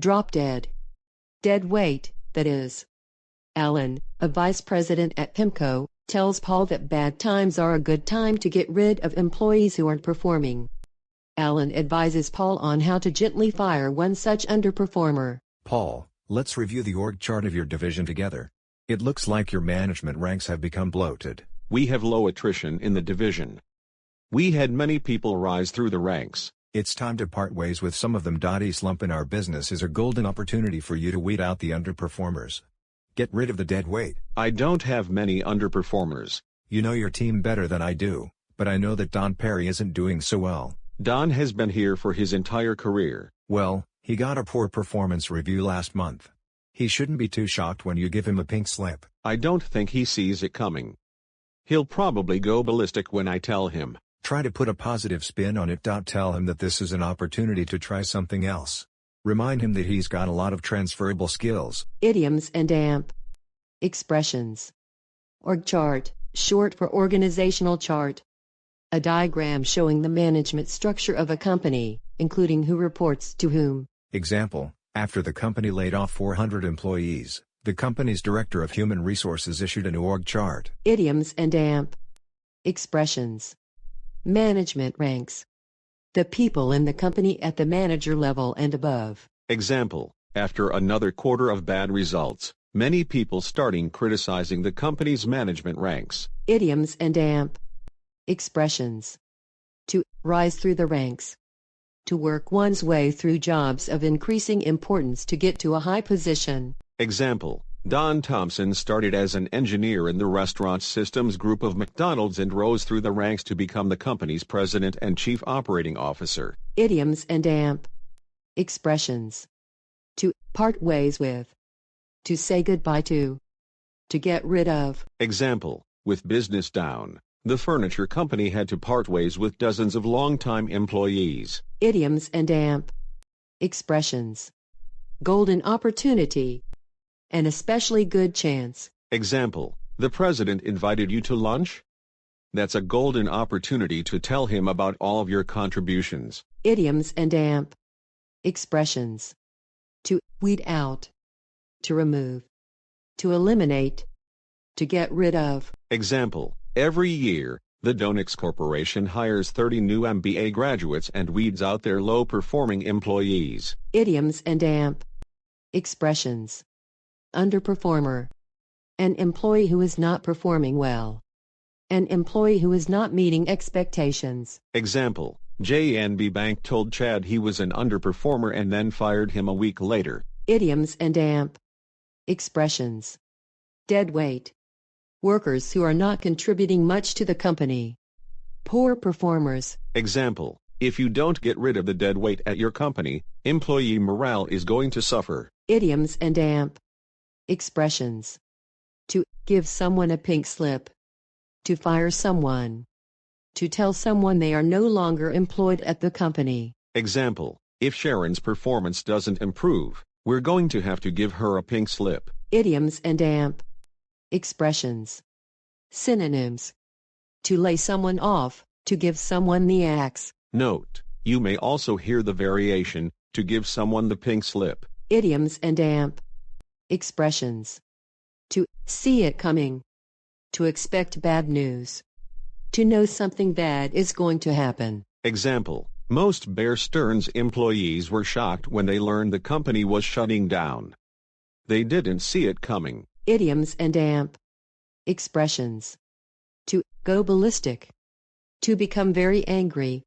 Drop dead. Dead weight, that is. Alan, a vice president at PIMCO, tells Paul that bad times are a good time to get rid of employees who aren't performing. Alan advises Paul on how to gently fire one such underperformer. Paul, let's review the org chart of your division together. It looks like your management ranks have become bloated. We have low attrition in the division. We had many people rise through the ranks. It's time to part ways with some of them. A slump in our business is a golden opportunity for you to weed out the underperformers. Get rid of the dead weight. I don't have many underperformers. You know your team better than I do, but I know that Don Perry isn't doing so well. Don has been here for his entire career. Well, he got a poor performance review last month. He shouldn't be too shocked when you give him a pink slip. I don't think he sees it coming. He'll probably go ballistic when I tell him. Try to put a positive spin on it. Tell him that this is an opportunity to try something else. Remind him that he's got a lot of transferable skills. Idioms and expressions. Org chart, short for organizational chart. A diagram showing the management structure of a company, including who reports to whom. Example, after the company laid off 400 employees, the company's director of human resources issued an org chart. Idioms and expressions. Management ranks. The people in the company at the manager level and above. Example, after another quarter of bad results, many people starting criticizing the company's management ranks. Idioms and expressions. To rise through the ranks. To work one's way through jobs of increasing importance to get to a high position. Example, Don Thompson started as an engineer in the restaurant systems group of McDonald's and rose through the ranks to become the company's president and chief operating officer. Idioms and expressions. To part ways with. To say goodbye to. To get rid of. Example, with business down, the furniture company had to part ways with dozens of longtime employees. Idioms and expressions. Golden opportunity. An especially good chance. Example, the president invited you to lunch? That's a golden opportunity to tell him about all of your contributions. Idioms and expressions. To weed out. To remove. To eliminate. To get rid of. Example, every year, the Donex Corporation hires 30 new MBA graduates and weeds out their low-performing employees. Idioms and expressions. Underperformer. An employee who is not performing well. An employee who is not meeting expectations. Example, JNB Bank told Chad he was an underperformer and then fired him a week later. Idioms and expressions. Dead weight. Workers who are not contributing much to the company. Poor performers. Example, if you don't get rid of the dead weight at your company, employee morale is going to suffer. Idioms and expressions. To give someone a pink slip. To fire someone. To tell someone they are no longer employed at the company. Example, if Sharon's performance doesn't improve, we're going to have to give her a pink slip. Idioms and expressions. Synonyms. To lay someone off, to give someone the axe. Note, you may also hear the variation, to give someone the pink slip. Idioms and expressions. To see it coming. To expect bad news. To know something bad is going to happen. Example, most Bear Stearns employees were shocked when they learned the company was shutting down. They didn't see it coming. Idioms and expressions. To go ballistic. To become very angry.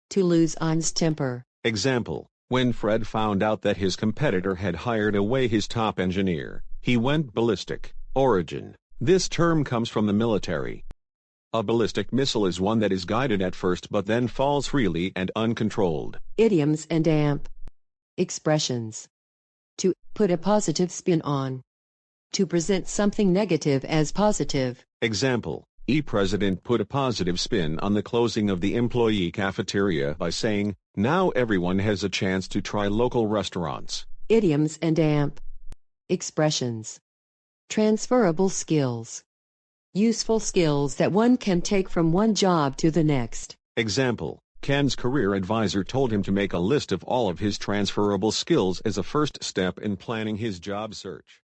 To lose one's temper. Example, when Fred found out that his competitor had hired away his top engineer, he went ballistic. Origin, this term comes from the military. A ballistic missile is one that is guided at first but then falls freely and uncontrolled. Idioms and expressions. To put a positive spin on. To present something negative as positive. Example, president put a positive spin on the closing of the employee cafeteria by saying, now everyone has a chance to try local restaurants. Idioms and expressions. Transferable skills. Useful skills that one can take from one job to the next. Example, Ken's career advisor told him to make a list of all of his transferable skills as a first step in planning his job search.